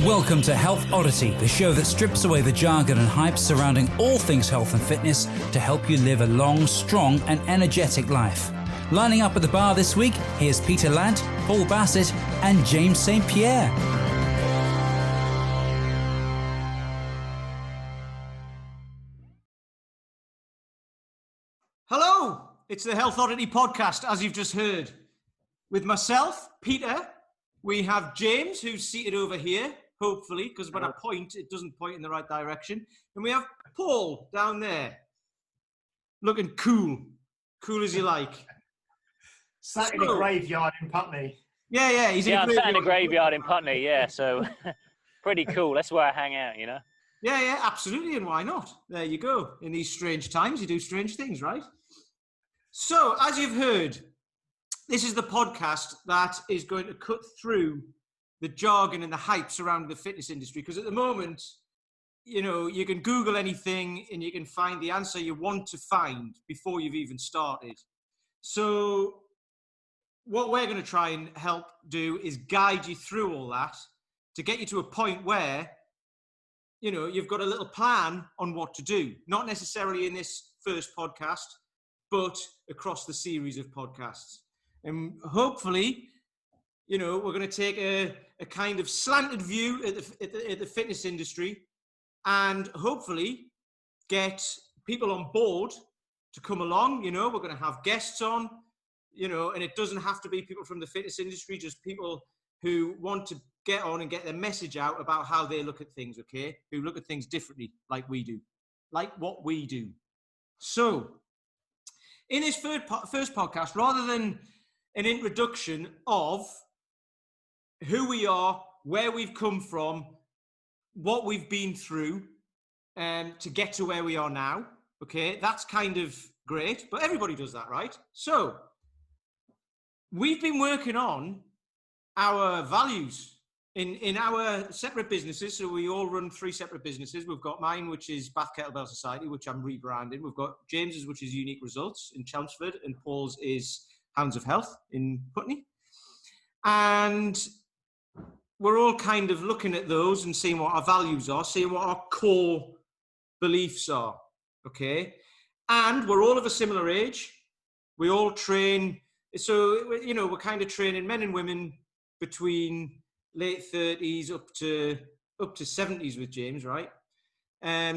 Welcome to Health Oddity, the show that strips away the jargon and hype surrounding all things health and fitness to help you live a long, strong and energetic life. Lining up at the bar this week, here's Peter Lant, Paul Bassett and James St. Pierre. Hello, it's the Health Oddity podcast, as you've just heard. With myself, Peter, we have James, who's seated over here, hopefully, because when I point, it doesn't point in the right direction. And we have Paul down there, looking cool as you like. Sat in a graveyard in Putney. Yeah, he's I'm sat in a graveyard in Putney, yeah, so pretty cool. That's where I hang out, you know? Yeah, absolutely, and why not? There you go. In these strange times, you do strange things, right? So, as you've heard, this is the podcast that is going to cut through the jargon and the hype surrounding the fitness industry, because at the moment, you know, you can Google anything and you can find the answer you want to find before you've even started. So what we're going to try and help do is guide you through all that to get you to a point where, you know, you've got a little plan on what to do, not necessarily in this first podcast, but across the series of podcasts. And hopefully, you know, we're going to take a kind of slanted view at the fitness industry and hopefully get people on board to come along. You know, we're going to have guests on, you know, and it doesn't have to be people from the fitness industry, just people who want to get on and get their message out about how they look at things, okay? Who look at things differently, like we do, like what we do. So, in this first podcast, rather than an introduction of who we are, where we've come from, what we've been through to get to where we are now, okay? That's kind of great, but everybody does that, right? So, we've been working on our values in our separate businesses. So we all run 3 separate businesses. We've got mine, which is Bath Kettlebell Society, which I'm rebranding. We've got James's, which is Unique Results in Chelmsford, and Paul's is Hounds of Health in Putney. And we're all kind of looking at those and seeing what our values are, seeing what our core beliefs are, okay? And we're all of a similar age. We all train. So, you know, we're kind of training men and women between late 30s up to 70s with James, right?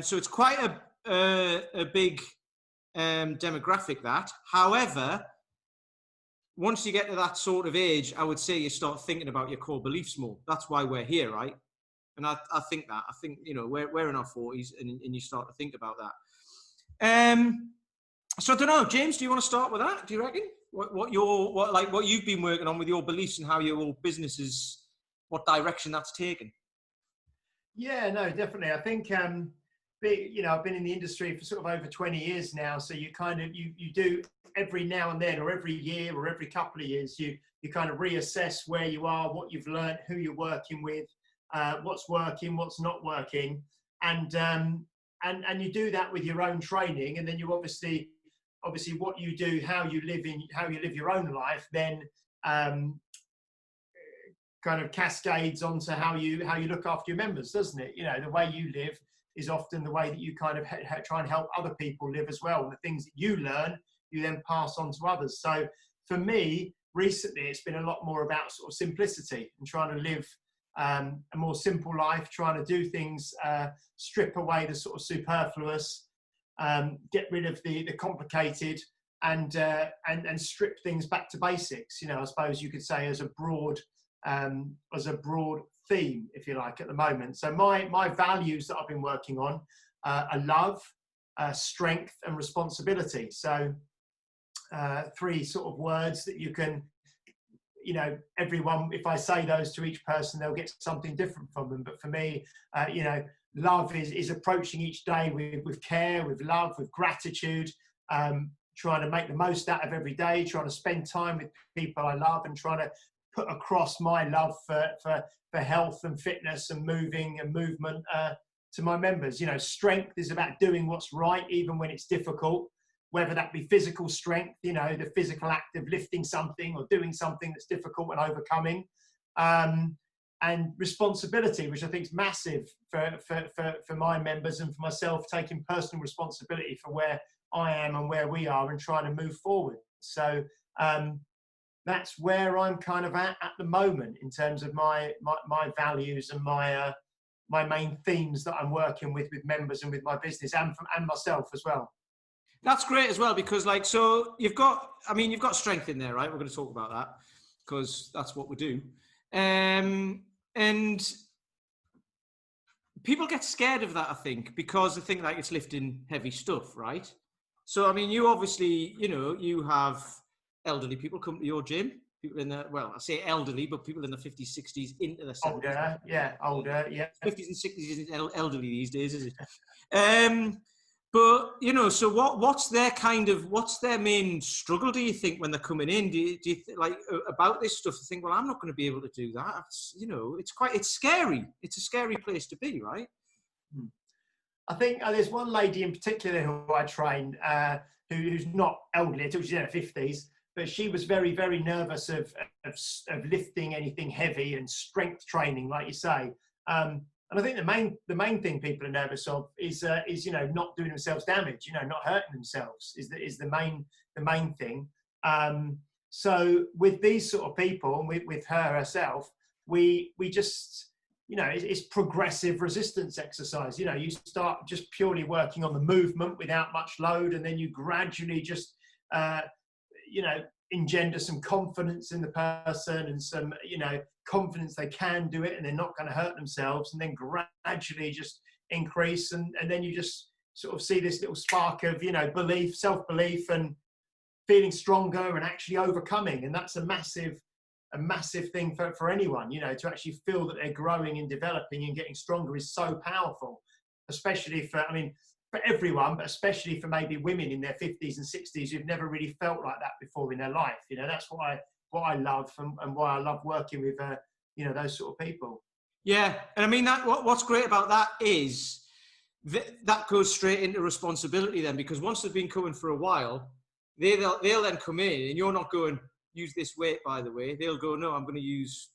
So it's quite a big demographic, that. However, once you get to that sort of age, I would say you start thinking about your core beliefs more. That's why we're here, right? And I think that. I think, you know, we're in our 40s and you start to think about that. So I don't know, James, do you want to start with that? Do you reckon? What you've been working on with your beliefs and how your business is, what direction that's taken? Yeah, no, definitely. I think, you know, I've been in the industry for sort of over 20 years now. So you kind of, you do every now and then, or every year, or every couple of years, you kind of reassess where you are, what you've learned, who you're working with, what's working, what's not working. And you do that with your own training. And then you obviously what you do, how you live your own life, then kind of cascades onto how you look after your members, doesn't it? You know, the way you live is often the way that you kind of try and help other people live as well. And the things that you learn, you then pass on to others. So for me, recently, it's been a lot more about sort of simplicity and trying to live a more simple life, trying to do things, strip away the sort of superfluous, get rid of the complicated, and strip things back to basics. You know, I suppose you could say as a broad theme, if you like, at the moment. So my values that I've been working on are love, strength, and responsibility. So 3 sort of words that you can, you know, everyone, if I say those to each person, they'll get something different from them. But for me, you know, love is approaching each day with care, with love, with gratitude, trying to make the most out of every day, trying to spend time with people I love, and trying to put across my love for health and fitness and moving and movement to my members. You know, strength is about doing what's right, even when it's difficult, whether that be physical strength, you know, the physical act of lifting something or doing something that's difficult and overcoming. and responsibility, which I think is massive for my members and for myself, taking personal responsibility for where I am and where we are and trying to move forward. So that's where I'm kind of at the moment in terms of my values and my main themes that I'm working with members and with my business and myself as well. That's great as well, because so you've got strength in there, right? We're going to talk about that because that's what we do. And people get scared of that, I think, because they think it's lifting heavy stuff, right? So, you obviously, you have elderly people come to your gym, people in the, well, I say elderly, but people in the 50s, 60s, into the 70s. Older, yeah. 50s and 60s isn't elderly these days, is it? But, so what's their main struggle, do you think, when they're coming in? Do you about this stuff, think, well, I'm not going to be able to do that. It's scary. It's a scary place to be, right? I think there's one lady in particular who I trained, who's not elderly, she's in her 50s, but she was very, very nervous of lifting anything heavy and strength training, like you say. And I think the main thing people are nervous of is not doing themselves damage, not hurting themselves is the main thing. So with these sort of people, and with her herself, we just, it's progressive resistance exercise. You start just purely working on the movement without much load, and then you gradually just engender some confidence in the person and some confidence they can do it and they're not going to hurt themselves, and then gradually just increase, and then you just sort of see this little spark of belief, self-belief, and feeling stronger and actually overcoming. And that's a massive thing for anyone, to actually feel that they're growing and developing and getting stronger is so powerful, especially for everyone, but especially for maybe women in their 50s and 60s who've never really felt like that before in their life. That's what I love and why I love working with those sort of people. Yeah, and what's great about that is that goes straight into responsibility then, because once they've been coming for a while, they'll then come in, and you're not going, use this weight, by the way. They'll go, no, I'm going to use,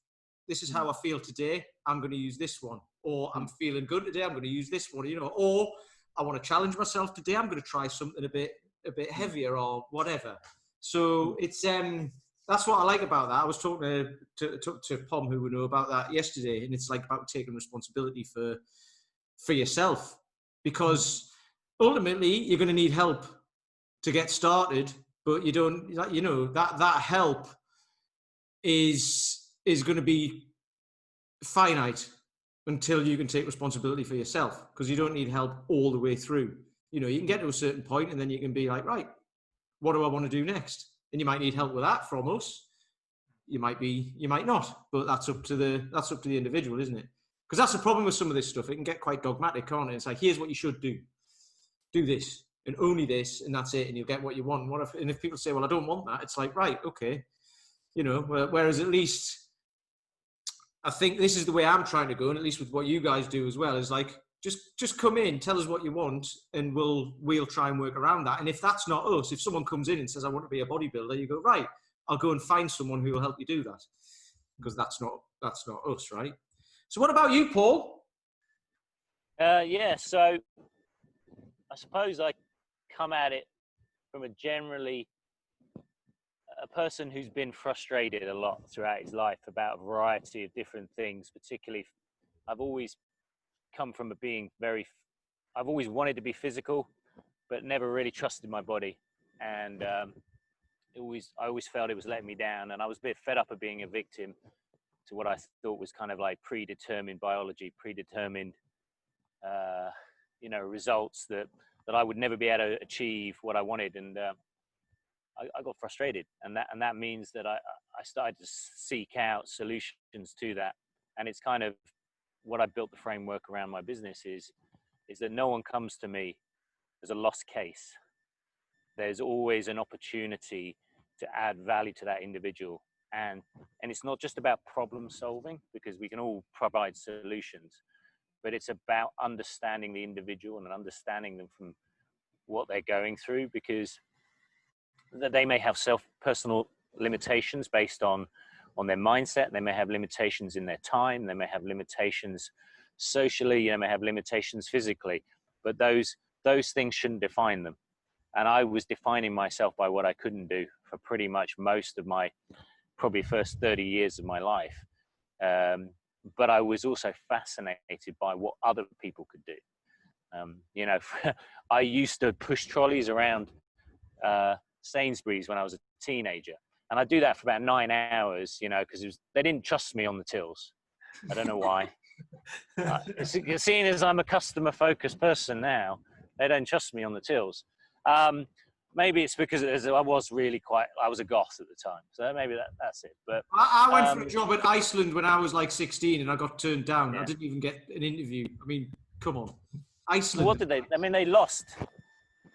this is how I feel today, I'm going to use this one. Or I'm feeling good today, I'm going to use this one, or I want to challenge myself today, I'm going to try something a bit heavier or whatever. So it's that's what I like about that. I was talking to Pom, who we know, about that yesterday, and it's about taking responsibility for yourself, because ultimately you're going to need help to get started, but you don't, that help is going to be finite until you can take responsibility for yourself, because you don't need help all the way through. You can get to a certain point and then you can be like, right, what do I want to do next? And you might need help with that from us. You might not, but that's up to the individual, isn't it? Because that's the problem with some of this stuff. It can get quite dogmatic, can't it? It's like, here's what you should do. Do this and only this, and that's it, and you'll get what you want. And if people say, well, I don't want that, it's like, right, okay. Whereas at least I think this is the way I'm trying to go, and at least with what you guys do as well, is like, just come in, tell us what you want, and we'll try and work around that. And if that's not us, if someone comes in and says, I want to be a bodybuilder, you go, right, I'll go and find someone who will help you do that, because that's not us, right? So what about you, Paul? Yeah, so I suppose I come at it from a person who's been frustrated a lot throughout his life about a variety of different things. Particularly, I've always come from I've always wanted to be physical, but never really trusted my body. And I always felt it was letting me down. And I was a bit fed up of being a victim to what I thought was kind of like predetermined biology, predetermined, results that I would never be able to achieve what I wanted. And I got frustrated. And that means that I started to seek out solutions to that. And it's kind of what I built the framework around my business is that no one comes to me as a lost case. There's always an opportunity to add value to that individual. And it's not just about problem solving, because we can all provide solutions, but it's about understanding the individual and understanding them from what they're going through, because they may have personal limitations based on on their mindset. They may have limitations in their time. They may have limitations socially. They may have limitations physically, but those things shouldn't define them. And I was defining myself by what I couldn't do for pretty much most of my probably first 30 years of my life. But I was also fascinated by what other people could do. You know, I used to push trolleys around Sainsbury's when I was a teenager. And I do that for about 9 hours, you know, because they didn't trust me on the tills. I don't know why. Seeing as I'm a customer-focused person now, they don't trust me on the tills. Maybe it's because I was a goth at the time. So maybe that's it. But I went for a job at Iceland when I was like 16 and I got turned down. Yeah. I didn't even get an interview. I mean, come on. Iceland. What did they? I mean, they lost.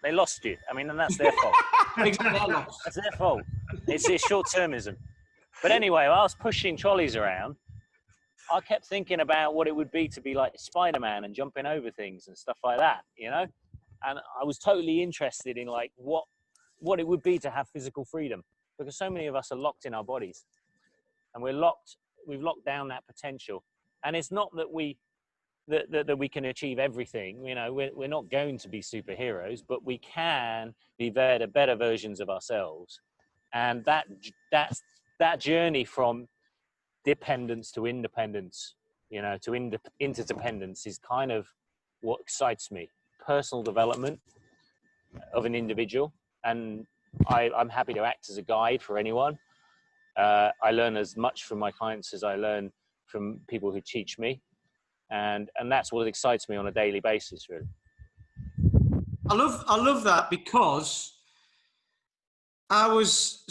They lost you. I mean, and that's their fault. That's their fault. It's short-termism. But anyway, I was pushing trolleys around. I kept thinking about what it would be to be like Spider-Man and jumping over things and stuff like that, you know? And I was totally interested in like what it would be to have physical freedom, because so many of us are locked in our bodies and we've locked down that potential. And it's not that we can achieve everything, you know, we're not going to be superheroes, but we can be better versions of ourselves. And that journey from dependence to independence, you know, to interdependence is kind of what excites me. Personal development of an individual, and I'm happy to act as a guide for anyone. I learn as much from my clients as I learn from people who teach me, and that's what excites me on a daily basis, really. I love that, because I was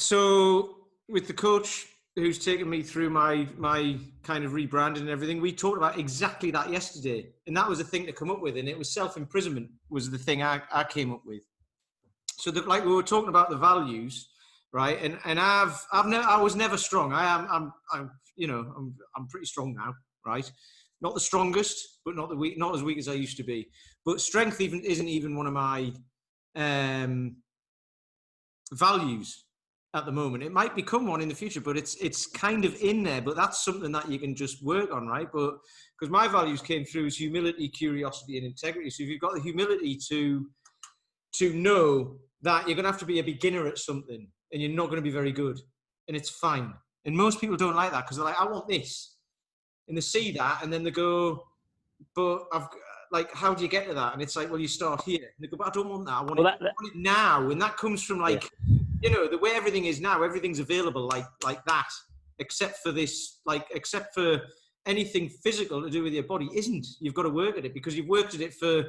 with the coach who's taken me through my kind of rebranding and everything. We talked about exactly that yesterday, and that was the thing to come up with, and it was self-imprisonment was the thing I came up with. So that, like we were talking about the values, right? And I was never strong. I'm pretty strong now, right? Not the strongest, but not as weak as I used to be. But strength isn't even one of my values at the moment. It might become one in the future, but it's kind of in there. But that's something that you can just work on, right? But because my values came through as humility, curiosity, and integrity. So if you've got the humility to know that you're going to have to be a beginner at something and you're not going to be very good, and it's fine. And most people don't like that, because they're like, I want this, and they see that, and then they go, but how do you get to that? And it's like, well, you start here. And they go, but I don't want that. I want it now. And that comes from you know, the way everything is now, everything's available like that, except for anything physical to do with your body isn't. You've got to work at it, because you've worked at it for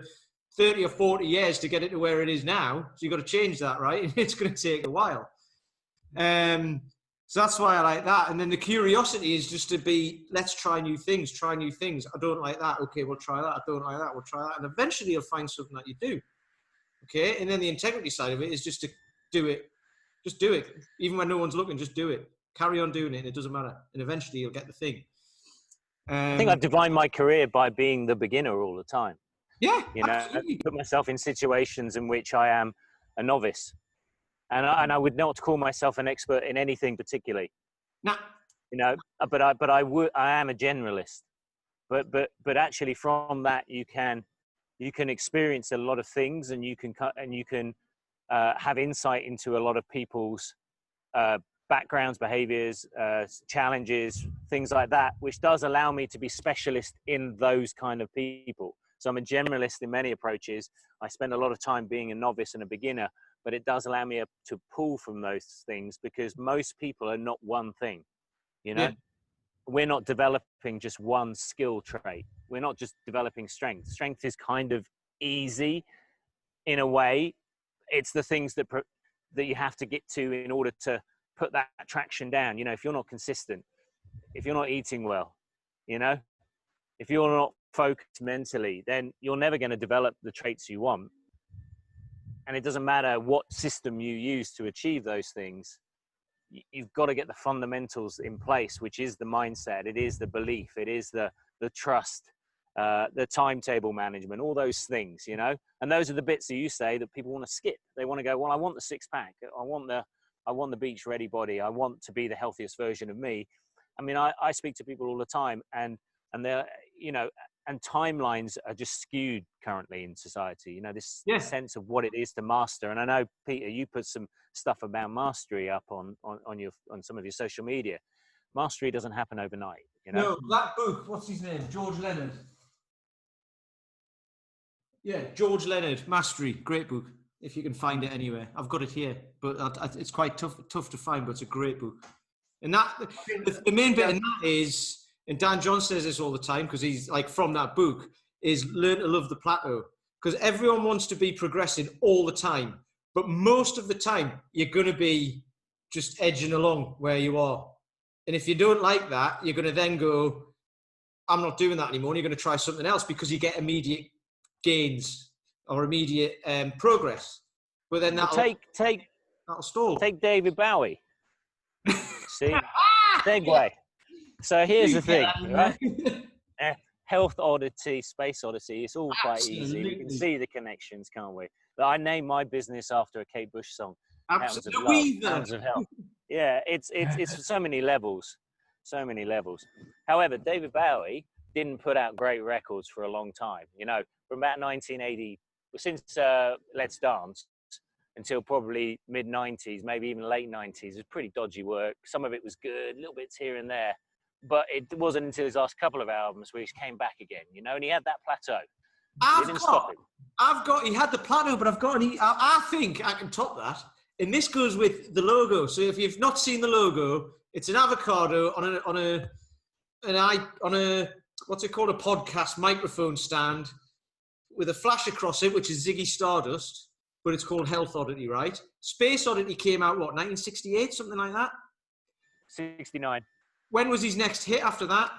30 or 40 years to get it to where it is now. So you've got to change that, right? It's going to take a while. So that's why I like that. And then the curiosity is just to be, let's try new things. I don't like that. Okay, we'll try that. I don't like that. We'll try that. And eventually you'll find something that you do. Okay. And then the integrity side of it is just to do it. Just do it. Even when no one's looking, just do it. Carry on doing it. And it doesn't matter. And eventually you'll get the thing. I think I've defined my career by being the beginner all the time. Yeah. You know, I put myself in situations in which I am a novice. And I would not call myself an expert in anything particularly. Nah. You know, but I am a generalist. But actually from that you can experience a lot of things, and you can have insight into a lot of people's backgrounds, behaviors, challenges, things like that, which does allow me to be specialist in those kind of people. So I'm a generalist in many approaches. I spend a lot of time being a novice and a beginner, but it does allow me to pull from those things, because most people are not one thing. You know, We're not developing just one skill trait. We're not just developing strength. Strength is kind of easy in a way. It's the things that you have to get to in order to put that traction down. You know, if you're not consistent, if you're not eating well, you know, if you're not focused mentally, then you're never going to develop the traits you want. And it doesn't matter what system you use to achieve those things. You've got to get the fundamentals in place, which is the mindset. It is the belief. It is the trust, the timetable management, all those things, you know. And those are the bits that you say that people want to skip. They want to go, well, I want the six pack. I want the beach ready body. I want to be the healthiest version of me. I mean, I speak to people all the time, and they're, you know, and timelines are just skewed currently in society. You know, this sense of what it is to master. And I know, Peter, you put some stuff about mastery up on some of your social media. Mastery doesn't happen overnight, you know? No, that book, what's his name? George Leonard. Yeah, George Leonard, Mastery, great book. If you can find it anywhere, I've got it here, but it's quite tough to find. But it's a great book. And that the main bit in that is, and Dan John says this all the time because he's like from that book, is learn to love the plateau. Because everyone wants to be progressing all the time, but most of the time you're going to be just edging along where you are. And if you don't like that, you're going to then go, I'm not doing that anymore. And you're going to try something else because you get immediate gains or immediate progress. But then that'll stall. Take David Bowie. See, segue. So here's the thing, right? Health Oddity, Space Odyssey. It's all quite easy. We can see the connections, can't we? But I named my business after a Kate Bush song. Hounds of Love, Hounds of Health. Yeah, it's so many levels, so many levels. However, David Bowie didn't put out great records for a long time. You know, from about 1980, since Let's Dance, until probably mid-90s, maybe even late 90s. It was pretty dodgy work. Some of it was good, little bits here and there. But it wasn't until his last couple of albums where he came back again, you know, and he had that plateau. He had the plateau, but I think I can top that. And this goes with the logo. So if you've not seen the logo, it's an avocado on a what's it called? A podcast microphone stand with a flash across it, which is Ziggy Stardust. But it's called Health Oddity, right? Space Oddity came out, 1968, something like that? 69. When was his next hit after that?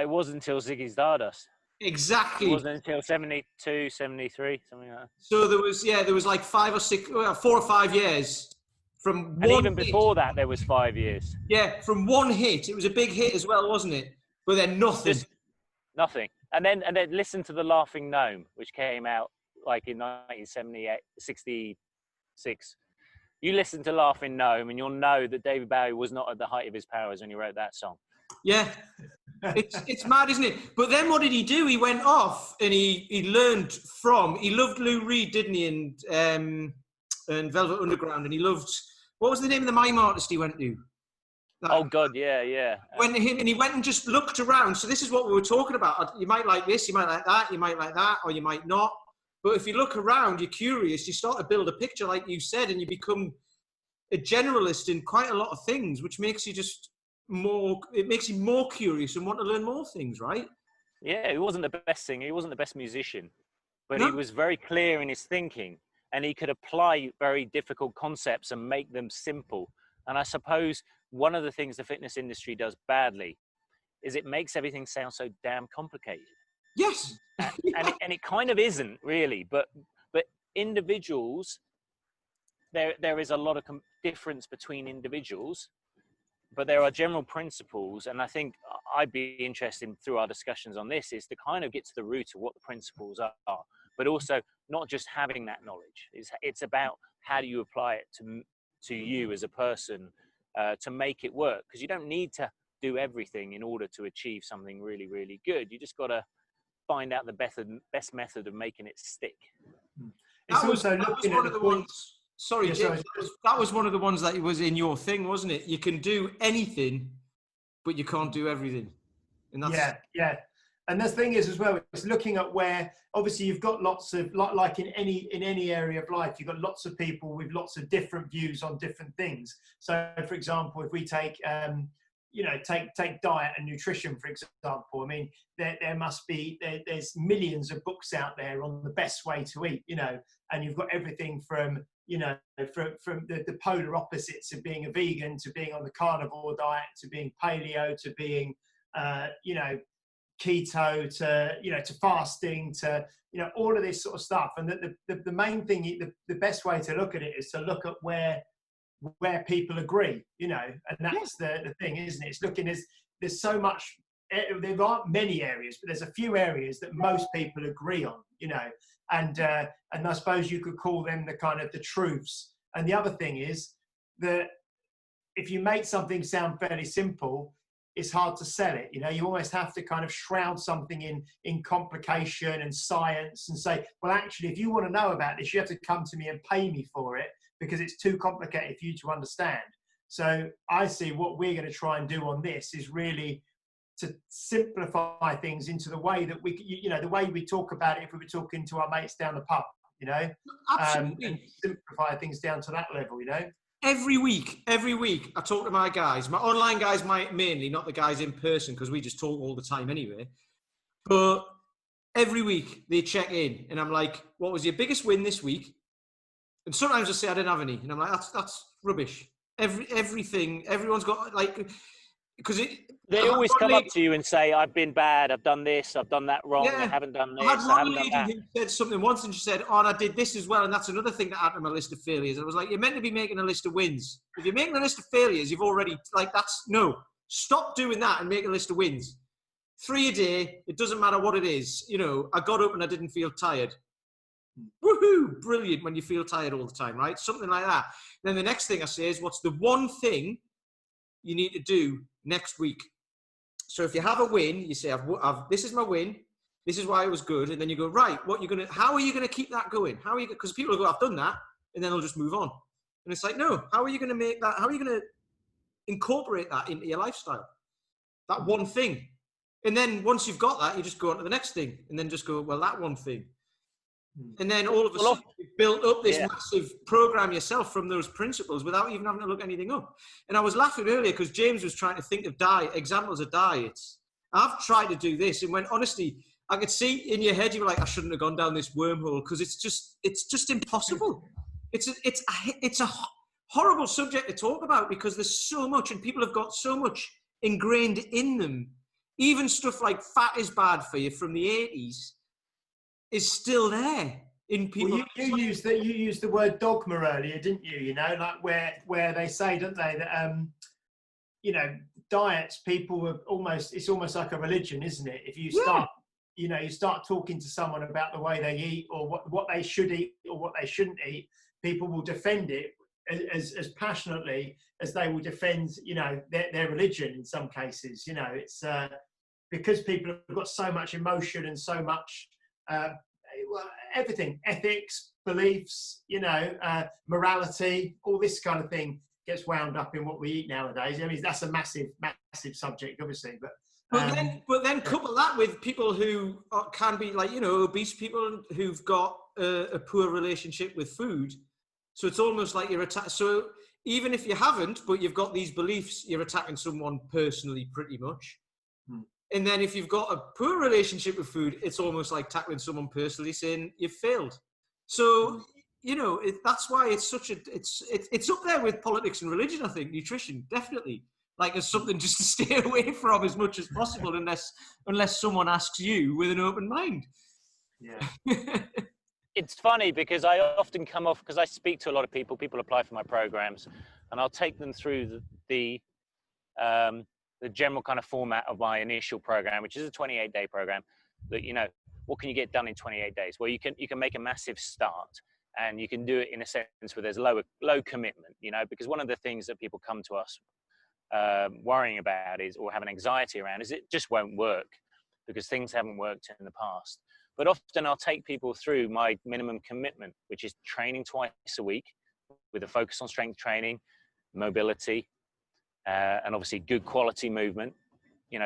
It wasn't until Ziggy Stardust. Exactly. It wasn't until 72, 73, something like that. So there was like 4 or 5 years from one. And even before that, there was 5 years. Yeah, from one hit. It was a big hit as well, wasn't it? But then nothing. Just nothing. And then listen to The Laughing Gnome, which came out like in 1966. You listen to Laughing Gnome and you'll know that David Bowie was not at the height of his powers when he wrote that song. Yeah, it's mad, isn't it? But then what did he do? He went off and he learned he loved Lou Reed, didn't he? And Velvet Underground, and he loved, what was the name of the mime artist he went to? Oh God, yeah. And he went and just looked around. So this is what we were talking about. You might like this, you might like that, or you might not. But if you look around, you're curious, you start to build a picture, like you said, and you become a generalist in quite a lot of things, which makes you more curious and want to learn more things, right? Yeah, he wasn't the best singer, he wasn't the best musician, but he was very clear in his thinking, and he could apply very difficult concepts and make them simple. And I suppose one of the things the fitness industry does badly is it makes everything sound so damn complicated. Yes. and it kind of isn't really, but individuals, there is a lot of difference between individuals, but there are general principles, and I think I'd be interested through our discussions on this is to kind of get to the root of what the principles are, but also not just having that knowledge. It's about how do you apply it to you as a person to make it work, because you don't need to do everything in order to achieve something really, really good. You just got to find out the best method of making it stick. It's also looking at the ones. Sorry, James, that was one of the ones that was in your thing, wasn't it? You can do anything, but you can't do everything. And that's... Yeah. And the thing is as well, it's looking at where, obviously you've got lots of, like in any area of life, you've got lots of people with lots of different views on different things. So for example, if we take diet and nutrition, for example, I mean, there's millions of books out there on the best way to eat, and you've got everything from, from the polar opposites of being a vegan to being on the carnivore diet, to being paleo, to being, keto, to fasting, to, all of this sort of stuff. And the main thing, the best way to look at it is to look at where people agree, and that's the thing, isn't it? It's looking, there's so much, there aren't many areas, but there's a few areas that most people agree on, and I suppose you could call them the kind of the truths. And the other thing is that if you make something sound fairly simple, it's hard to sell it. You know, you almost have to kind of shroud something in complication and science and say, well, actually, if you want to know about this, you have to come to me and pay me for it because it's too complicated for you to understand. So I see what we're going to try and do on this is really to simplify things into the way that the way we talk about it if we were talking to our mates down the pub, Absolutely. and simplify things down to that level, Every week, I talk to my guys, my online guys, mainly, not the guys in person, because we just talk all the time anyway. But every week they check in, and I'm like, "What was your biggest win this week?" And sometimes I say I didn't have any, and I'm like, "That's rubbish." Everything, everyone's got because they always come up to you and say, "I've been bad. I've done this. I've done that wrong. Yeah. I haven't done this. I had one haven't done that." lady who said something once, and she said, "Oh, and I did this as well." And that's another thing that added to my list of failures. I was like, "You're meant to be making a list of wins. If you're making a list of failures, you've already stop doing that and make a list of wins. 3 a day. It doesn't matter what it is. I got up and I didn't feel tired. Woohoo! Brilliant when you feel tired all the time, right? Something like that. Then the next thing I say is, what's the one thing you need to do next week? So if you have a win, you say, this is my win. This is why it was good. And then you go, right, how are you going to keep that going? Because people will go, I've done that. And then they'll just move on. And it's like, no, how are you going to make that? How are you going to incorporate that into your lifestyle? That one thing. And then once you've got that, you just go on to the next thing. And then just go, well, that one thing. And then all of a sudden, you've built up this massive program yourself from those principles without even having to look anything up. And I was laughing earlier because James was trying to think of examples of diets. I've tried to do this, and when honestly, I could see in your head you were like, I shouldn't have gone down this wormhole because it's just impossible. It's a horrible subject to talk about because there's so much, and people have got so much ingrained in them. Even stuff like fat is bad for you from the 80s. Is still there in people. Well, you used the word dogma earlier, didn't you? Like where they say, don't they, that diets, people are it's almost like a religion, isn't it? If you start, you start talking to someone about the way they eat or what they should eat or what they shouldn't eat, people will defend it as passionately as they will defend, their religion in some cases. It's because people have got so much emotion and so much. Everything, ethics, beliefs, morality, all this kind of thing gets wound up in what we eat nowadays. I mean, that's a massive subject, obviously. But then couple that with people who can be like, obese people who've got a poor relationship with food. So it's almost like you're attacking. So even if you haven't, but you've got these beliefs, you're attacking someone personally pretty much. And then if you've got a poor relationship with food, it's almost like tackling someone personally saying you've failed. So, that's why it's it's up there with politics and religion, I think, nutrition, definitely. Like as something just to stay away from as much as possible unless someone asks you with an open mind. Yeah. It's funny because I often come off, because I speak to a lot of people apply for my programs, and I'll take them through the general kind of format of my initial program, which is a 28-day program. That what can you get done in 28 days? Well, you can make a massive start, and you can do it in a sense where there's low commitment. Because one of the things that people come to us worrying about or have an anxiety around is it just won't work because things haven't worked in the past. But often I'll take people through my minimum commitment, which is training twice a week with a focus on strength training, mobility. And obviously good quality movement,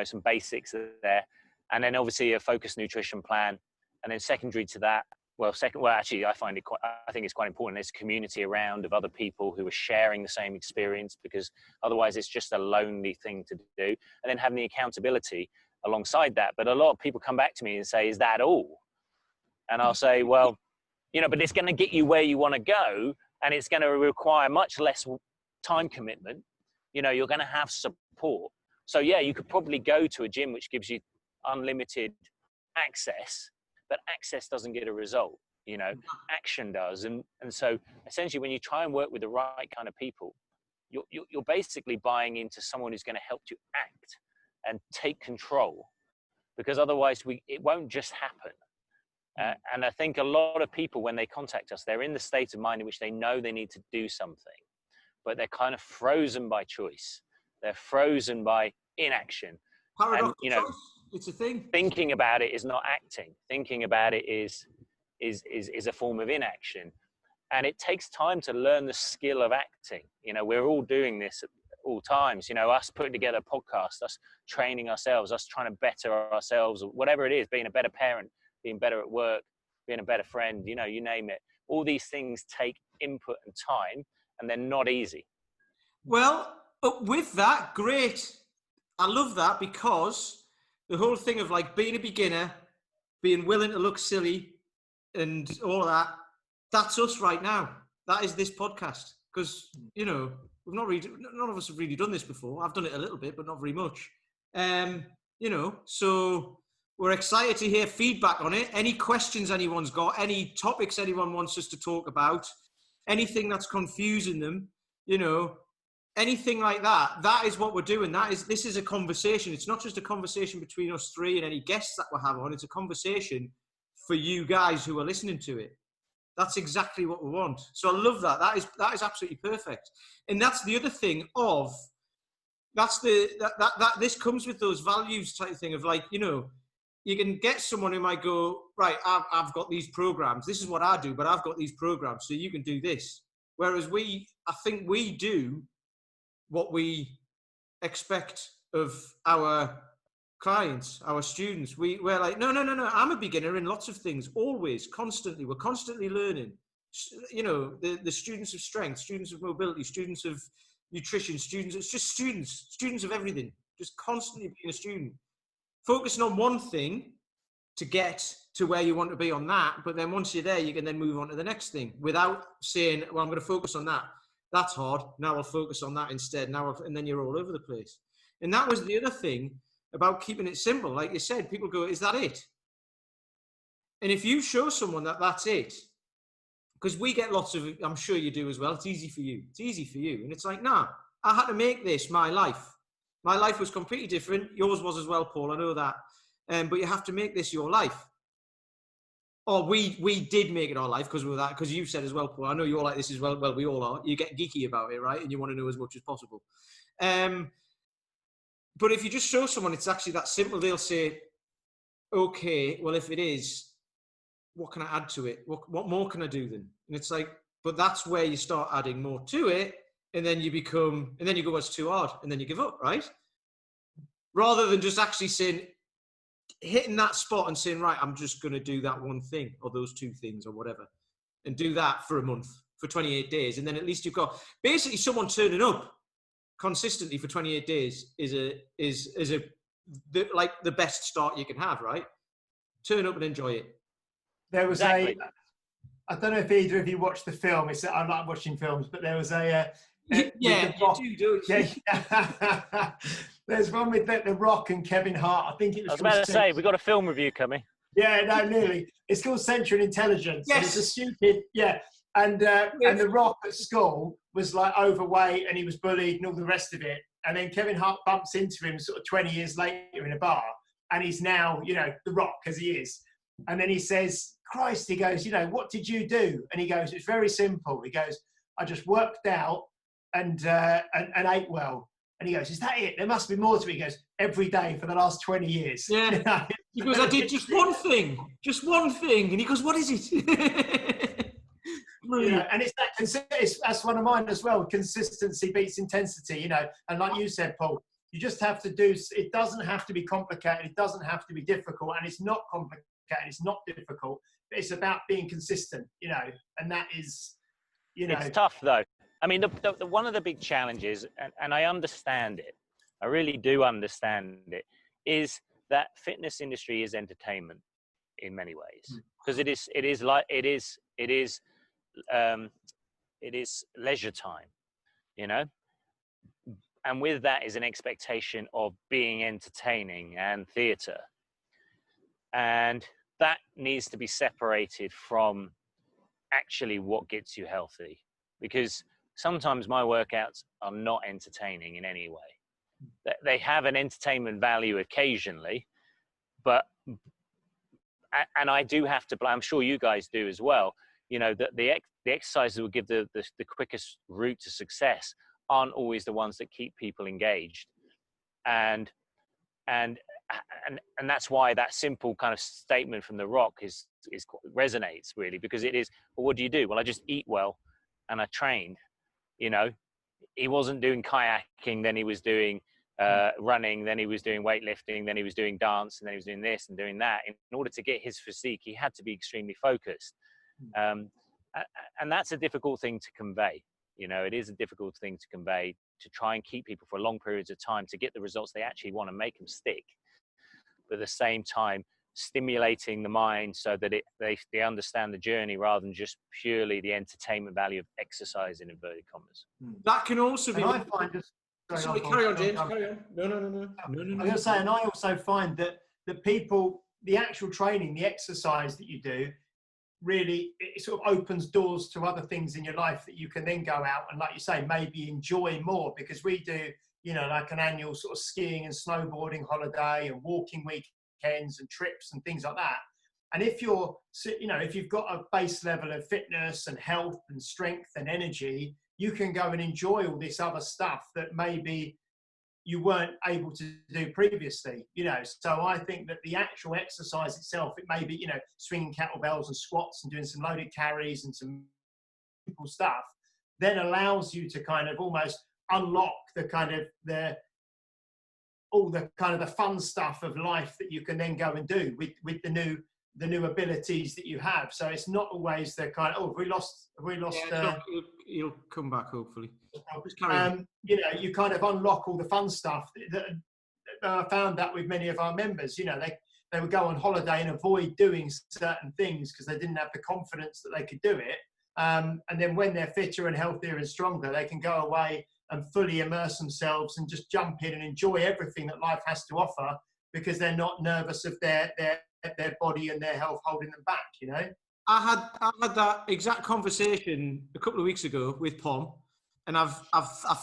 some basics there. And then obviously a focused nutrition plan. And then secondary to that, actually I think it's quite important. There's community around of other people who are sharing the same experience, because otherwise it's just a lonely thing to do. And then having the accountability alongside that. But a lot of people come back to me and say, is that all? And I'll say, well, but it's going to get you where you want to go. And it's going to require much less time commitment. You're going to have support. So yeah, you could probably go to a gym which gives you unlimited access, but access doesn't get a result. Action does. And so essentially when you try and work with the right kind of people, you're basically buying into someone who's going to help you act and take control, because otherwise it won't just happen. And I think a lot of people, when they contact us, they're in the state of mind in which they know they need to do something, but they're kind of frozen by choice. They're frozen by inaction. Paradox And, choice. It's a thing. thinking about it is not acting. Thinking about it is a form of inaction. And it takes time to learn the skill of acting. We're all doing this at all times. Us putting together a podcast, us training ourselves, us trying to better ourselves, whatever it is, being a better parent, being better at work, being a better friend, you name it. All these things take input and time, and they're not easy. Well, with that, great. I love that, because the whole thing of like being a beginner, being willing to look silly and all of that, that's us right now. That is this podcast. Because, we've not really, none of us have really done this before. I've done it a little bit, but not very much. So we're excited to hear feedback on it. Any questions anyone's got, any topics anyone wants us to talk about, anything that's confusing them, anything like that. That is what we're doing. This is a conversation. It's not just a conversation between us three and any guests that we'll have on. It's a conversation for you guys who are listening to it. That's exactly what we want. So I love that. That is absolutely perfect. And that's the other thing of, this comes with those values type thing of like, you can get someone who might go, right, I've got these programs. This is what I do, but I've got these programs, so you can do this. Whereas I think we do what we expect of our clients, our students. We're like, no, I'm a beginner in lots of things, always, constantly. We're constantly learning. The students of strength, students of mobility, students of nutrition, it's just students of everything, just constantly being a student, focusing on one thing to get to where you want to be on that. But then once you're there, you can then move on to the next thing without saying, well, I'm going to focus on that. That's hard. Now I'll focus on that instead. And then you're all over the place. And that was the other thing about keeping it simple. Like you said, people go, is that it? And if you show someone that that's it, because we get lots of, I'm sure you do as well, it's easy for you. It's easy for you. And it's like, nah, I had to make this my life. My life was completely different. Yours was as well, Paul. I know that. But you have to make this your life. Or we did make it our life because of that, because you said as well, Paul, I know you're like this as well. Well, we all are. You get geeky about it, right? And you want to know as much as possible. But if you just show someone it's actually that simple, they'll say, okay, well, if it is, what can I add to it? What more can I do then? And it's like, but that's where you start adding more to it. And then you go, it's too hard. And then you give up, right? Rather than just actually saying, hitting that spot and saying, right, I'm just going to do that one thing or those two things or whatever. And do that for a month, for 28 days. And then at least you've got basically someone turning up consistently for 28 days is the best start you can have, right? Turn up and enjoy it. There was I don't know if either of you watched the film. I like watching films, but there was you do. Yeah. There's one with The Rock and Kevin Hart. I think it was. I was about to say, we've got a film review coming. Yeah, no, nearly. It's called Central Intelligence. Yes. And it's a stupid, And The Rock at school was like overweight and he was bullied and all the rest of it. And then Kevin Hart bumps into him sort of 20 years later in a bar. And he's now, The Rock as he is. And then he says, Christ, he goes, what did you do? And he goes, it's very simple. He goes, I just worked out and ate well. And he goes, is that it? There must be more to it. He goes, every day for the last 20 years. Yeah. He goes, I did just one thing. And he goes, what is it? And that's one of mine as well. Consistency beats intensity, And like you said, Paul, you just have to do, it doesn't have to be complicated. It doesn't have to be difficult. And it's not complicated. It's not difficult. But it's about being consistent, And that is, It's tough, though. I mean, the one of the big challenges, and I understand it, I really do understand it, is that fitness industry is entertainment in many ways, because it is leisure time, and with that is an expectation of being entertaining and theatre, and that needs to be separated from actually what gets you healthy, because sometimes my workouts are not entertaining in any way. They have an entertainment value occasionally, and I do have to, I'm sure you guys do as well, that the exercises that will give the quickest route to success aren't always the ones that keep people engaged. And that's why that simple kind of statement from The Rock resonates really, because it is, well, what do you do? Well, I just eat well and I trained. You know, he wasn't doing kayaking, then he was doing running, then he was doing weightlifting, then he was doing dance, and then he was doing this and doing that. In order to get his physique, he had to be extremely focused. And that's a difficult thing to convey. You know, it is a difficult thing to convey, to try and keep people for long periods of time to get the results they actually want, to make them stick. But at the same time, stimulating the mind so that they understand the journey rather than just purely the entertainment value of exercise, in inverted commas. That can also be. And I find just, sorry, carry on, James. Carry on. No. I'm going to say, and I also find that people, the actual training, the exercise that you do, really, it sort of opens doors to other things in your life that you can then go out and, like you say, maybe enjoy more, because we do, you know, like an annual sort of skiing and snowboarding holiday and walking weekends and trips and things like that. And if you're, you know, if you've got a base level of fitness and health and strength and energy, you can go and enjoy all this other stuff that maybe you weren't able to do previously, you know. So I think that the actual exercise itself, it may be, you know, swinging kettlebells and squats and doing some loaded carries and some simple stuff, then allows you to kind of almost unlock the kind of all the kind of the fun stuff of life that you can then go and do with the new abilities that you have. So it's not always the kind of, have we lost? Yeah, you'll come back hopefully. You know, you kind of unlock all the fun stuff. I found that with many of our members, you know, they would go on holiday and avoid doing certain things because they didn't have the confidence that they could do it. And then when they're fitter and healthier and stronger, they can go away and fully immerse themselves and just jump in and enjoy everything that life has to offer, because they're not nervous of their body and their health holding them back, you know. I had that exact conversation a couple of weeks ago with Pom, and I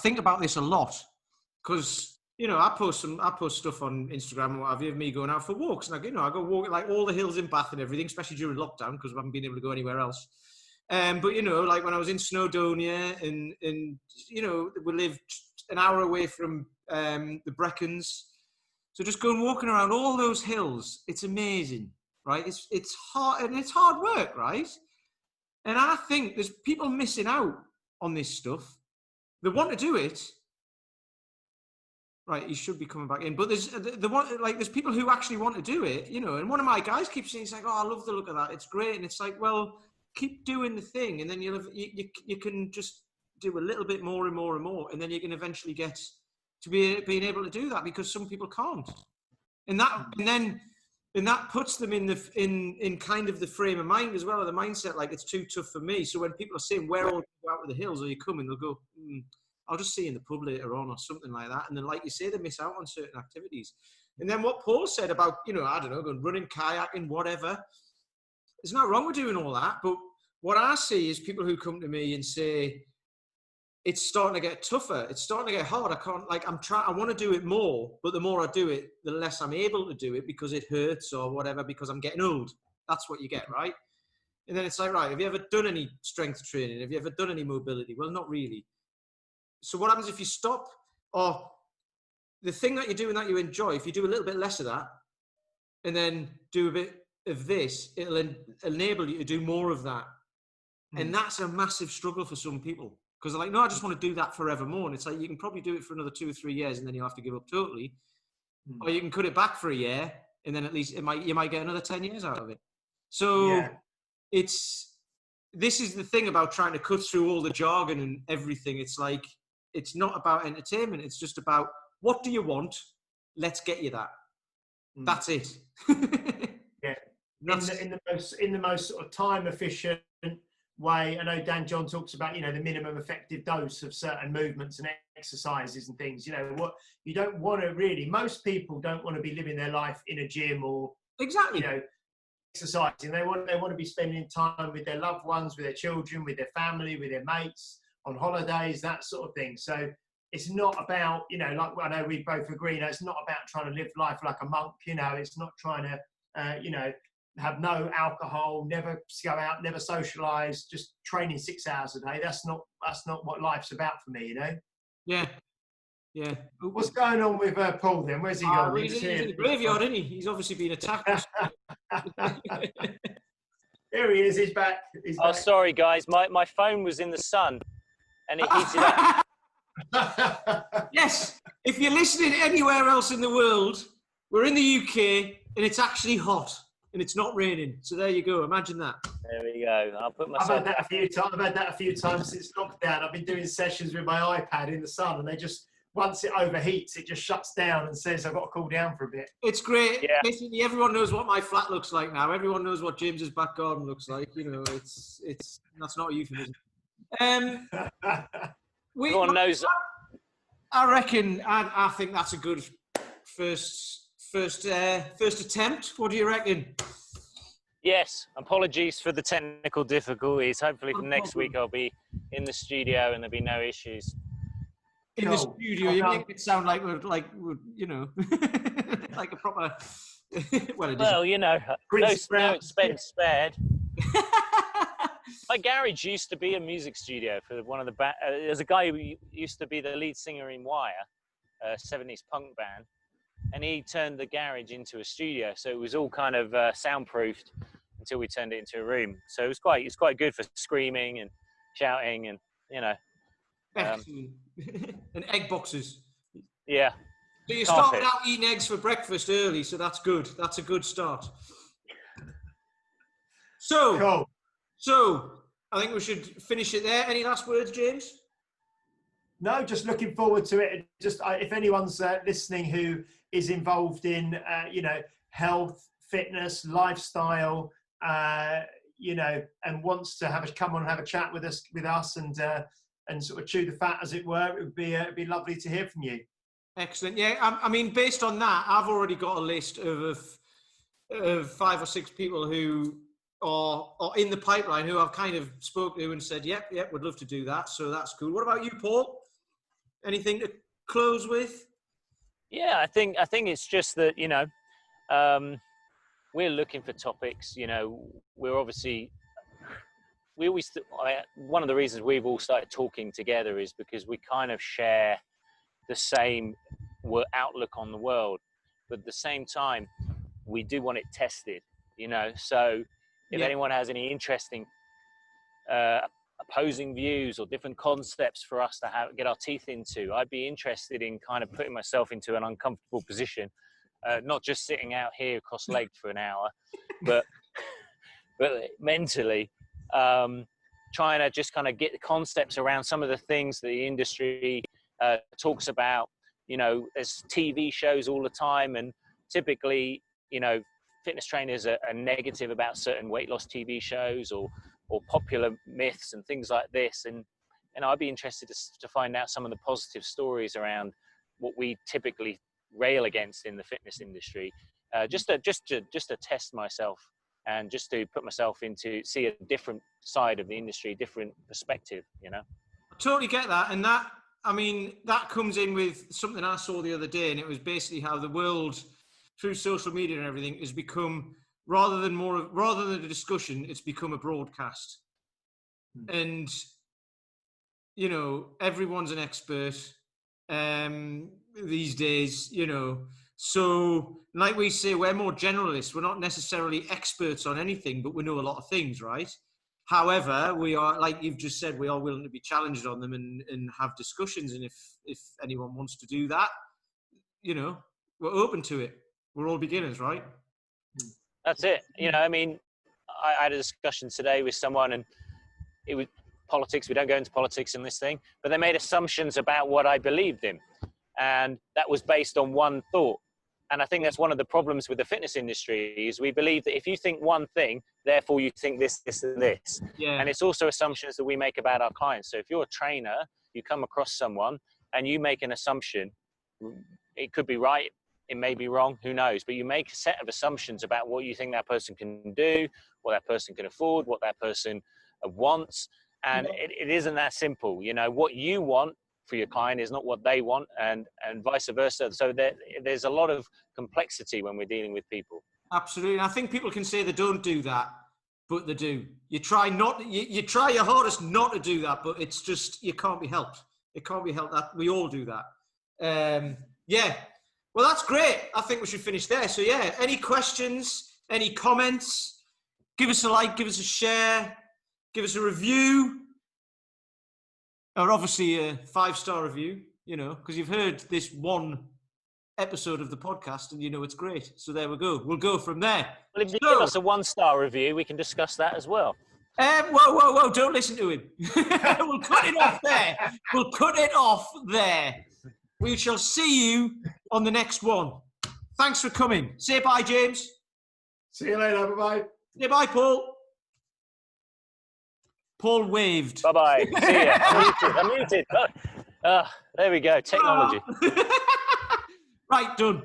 think about this a lot, because, you know, I post stuff on Instagram and what have you of me going out for walks, and I go walk like all the hills in Bath and everything, especially during lockdown because we haven't been able to go anywhere else. But, you know, like when I was in Snowdonia and you know, we lived an hour away from the Brecons. So just going walking around all those hills, it's amazing, right? It's hard, and it's hard work, right? And I think there's people missing out on this stuff. They want to do it. Right, you should be coming back in. But there's people who actually want to do it, you know. And one of my guys keeps saying, he's like, "Oh, I love the look of that. It's great." And it's like, well, keep doing the thing, and then you can just do a little bit more and more and more, and then you can eventually get to being able to do that, because some people can't. And that puts them in kind of the frame of mind as well, or the mindset, like, it's too tough for me. So when people are saying, where all go out with the hills, or you come, and they'll go, I'll just see you in the pub later on, or something like that. And then, like you say, they miss out on certain activities. And then what Paul said about, you know, I don't know, going running, kayaking, whatever, there's not wrong with doing all that. But what I see is people who come to me and say, it's starting to get tougher. It's starting to get hard. I want to do it more, but the more I do it, the less I'm able to do it because it hurts or whatever, because I'm getting old. That's what you get, right? And then it's like, right, have you ever done any strength training? Have you ever done any mobility? Well, not really. So what happens if you stop, or the thing that you're doing that you enjoy, if you do a little bit less of that and then do a bit of this, it'll enable you to do more of that. And that's a massive struggle for some people. Because they're like, no, I just want to do that forevermore. And it's like, you can probably do it for another 2 or 3 years and then you'll have to give up totally. Or you can cut it back for a year and then at least you might get another 10 years out of it. So this is the thing about trying to cut through all the jargon and everything. It's like, it's not about entertainment. It's just about, what do you want? Let's get you that. That's it. Yeah. In the most sort of time efficient way. I know Dan John talks about, you know, the minimum effective dose of certain movements and exercises and things. You know, what you don't want to really, most people don't want to be living their life in a gym or exactly, you know, exercising. They want to be spending time with their loved ones, with their children, with their family, with their mates, on holidays, that sort of thing. So it's not about, you know, like I know we both agree, you know, it's not about trying to live life like a monk. You know, it's not trying to, you know, have no alcohol, never go out, never socialise, just training 6 hours a day. That's not what life's about for me, you know. Yeah. Yeah. What's going on with Paul then? Where's he gone? Well, he's in the graveyard, isn't he? He's obviously been attacked. There he is. He's back. Oh, sorry, guys. My phone was in the sun, and it heated up. Yes. If you're listening anywhere else in the world, we're in the UK, and it's actually hot, and it's not raining. So there you go. Imagine that. There we go. I'll put myself. I've had that a few times since lockdown. I've been doing sessions with my iPad in the sun, and they just, once it overheats, it just shuts down and says I've got to cool down for a bit. It's great. Yeah. Basically, everyone knows what my flat looks like now. Everyone knows what James's back garden looks like. You know, it's that's not a euphemism. Everyone knows. I reckon. I think that's a good first attempt. What do you reckon? Yes. Apologies for the technical difficulties. Hopefully, for next week I'll be in the studio and there'll be no issues. In the studio, you make it sound like we're you know, like a proper. Well, you know, no expense spared. My garage used to be a music studio for one of the there's a guy who used to be the lead singer in Wire, a 70s punk band, and he turned the garage into a studio. So it was all kind of soundproofed until we turned it into a room. So it was quite good for screaming and shouting and, you know. Excellent. And egg boxes. Yeah. So you started out eating eggs for breakfast early, so that's good. That's a good start. So, Cool. So I think we should finish it there. Any last words, James? No, just looking forward to it. Just if anyone's listening who is involved in, you know, health, fitness, lifestyle, you know, and wants to come on and have a chat with us and sort of chew the fat, as it were, it'd be lovely to hear from you. Excellent. Yeah, I mean, based on that, I've already got a list of 5 or 6 people who are in the pipeline who I've kind of spoken to and said, yep, would love to do that. So that's cool. What about you, Paul? Anything to close with? Yeah, I think it's just that, you know, we're looking for topics. You know, one of the reasons we've all started talking together is because we kind of share the same outlook on the world, but at the same time, we do want it tested, you know. So if anyone has any interesting opposing views or different concepts for us to get our teeth into, I'd be interested in kind of putting myself into an uncomfortable position, not just sitting out here cross-legged for an hour, but mentally trying to just kind of get the concepts around some of the things that the industry talks about. You know, there's TV shows all the time, and typically, you know, fitness trainers are negative about certain weight loss TV shows or popular myths and things like this. And I'd be interested to find out some of the positive stories around what we typically rail against in the fitness industry, just to test myself and just to put myself see a different side of the industry, different perspective, you know. Totally get that. And that, I mean, that comes in with something I saw the other day, and it was basically how the world, through social media and everything, has become, rather than a discussion, it's become a broadcast. And, you know, everyone's an expert these days, you know. So, like we say, we're more generalists. We're not necessarily experts on anything, but we know a lot of things, right? However, we are, like you've just said, we are willing to be challenged on them and have discussions. And if anyone wants to do that, you know, we're open to it. We're all beginners, right? That's it. You know, I mean, I had a discussion today with someone, and it was politics. We don't go into politics in this thing, but they made assumptions about what I believed in. And that was based on one thought. And I think that's one of the problems with the fitness industry is we believe that if you think one thing, therefore you think this, this, and this. Yeah. And it's also assumptions that we make about our clients. So if you're a trainer, you come across someone and you make an assumption, it could be right, it may be wrong, who knows? But you make a set of assumptions about what you think that person can do, what that person can afford, what that person wants. And it isn't that simple. You know, what you want for your client is not what they want, and vice versa. So there's a lot of complexity when we're dealing with people. Absolutely. I think people can say they don't do that, but they do. You try your hardest not to do that, but it's just, you can't be helped. It can't be helped. That we all do that. Yeah. Well, that's great. I think we should finish there. So yeah, any questions, any comments, give us a like, give us a share, give us a review, or obviously a 5-star review, you know, because you've heard this one episode of the podcast and you know it's great. So there we go. We'll go from there. Well, if you give us a 1-star review, we can discuss that as well. Whoa, don't listen to him. We'll cut it off there. We'll cut it off there. We shall see you on the next one. Thanks for coming. Say bye, James. See you later. Bye-bye. Say bye, Paul. Paul waved. Bye-bye. See ya. I'm muted. There we go. Technology. Right, done.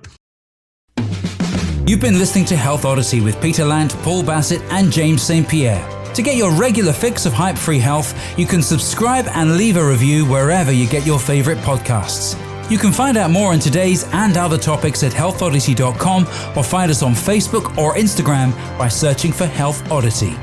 You've been listening to Health Odyssey with Peter Lant, Paul Bassett and James St. Pierre. To get your regular fix of hype-free health, you can subscribe and leave a review wherever you get your favourite podcasts. You can find out more on today's and other topics at healthodyssey.com or find us on Facebook or Instagram by searching for Health Odyssey.